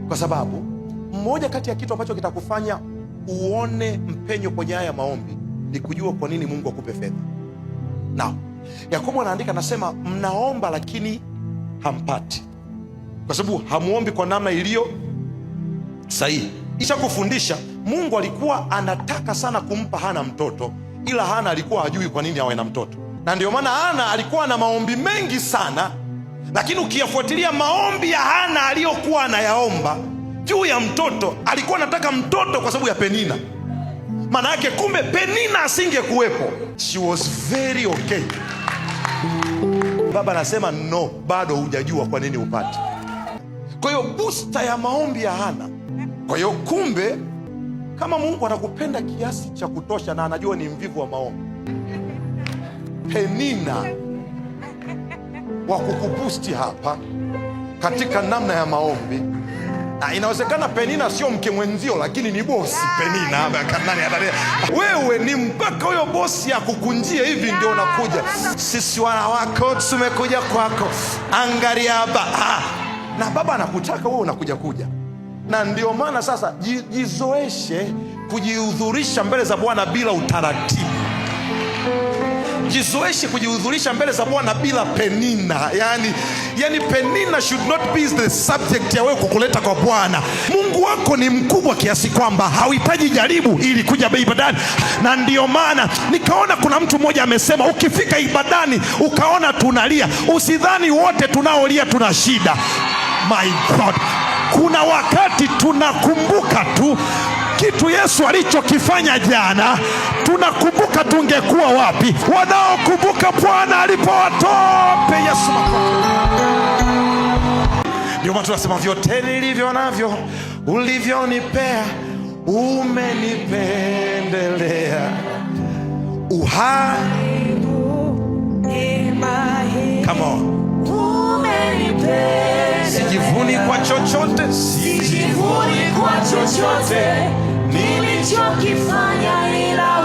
Kwa sababu mmoja kati ya kitu ambacho kitakufanya uone mpenyo kwenye haya maombi ni kujua kwa nini Mungu akupe fedha. Na Yakobo anaandika, anasema mnaomba lakini hampati, kwa sababu hamuombi kwa namna iliyo sahihi. Isha kufundisha Mungu alikuwa anataka sana kumpa Hana mtoto, ila Hana alikuwa hajui kwa nini awe na mtoto. Na ndio maana Hana alikuwa na maombi mengi sana, lakini ukiyafuatilia maombi ya Hana aliyokuwa anayaomba juu ya mtoto, alikuwa anataka mtoto kwa sababu ya Penina. Maana yake kumbe Penina asingekuwepo, she was very okay. Baba anasema no, bado hujajua kwa nini upate. Kwa hiyo booster ya maombi ya Hana. Kwa hiyo kumbe kama Mungu anakupenda kiasi cha kutosha na anajua ni mvivu wa maombi, Penina wa kukubusti hapa katika namna ya maombi. Na inawezekana Penina sio mke mwenzio, lakini ni bosi Penina. Wewe ni mpaka huyo bosi akukunjie hivi ndio unakuja, sisi wana wako tumekuja kwako, angalia hapa. Na baba anakutaka wewe unakuja. Na ndio maana sasa jizoeshe kujihudhurisha mbele za Bwana bila utaratibu. Jizoeshe kujihudhurisha mbele za Bwana bila Penina. Yani Penina should not be the subject ya wewe kukuleta kwa Bwana. Mungu wako ni mkubwa kiasi kwamba hauhitaji jaribu ili kuja ibadani. Na ndio maana nikaona kuna mtu mmoja amesema, ukifika ibadani ukaona tunalia, usidhani wote tunaolia tuna shida. My God, kuna wakati tunakumbuka tu kitu Yesu alichokifanya jana, tunakumbuka tungekuwa wapi. Wanaokumbuka Bwana alipowatoa, pe Yesu makofi. Ndio maana tunasema vyote nilivyo navyo ulivyonipea, umenipendelea uhai. Come on. Sijivuni kwa chochote, sijivuni kwa chochote nilichokifanya, ila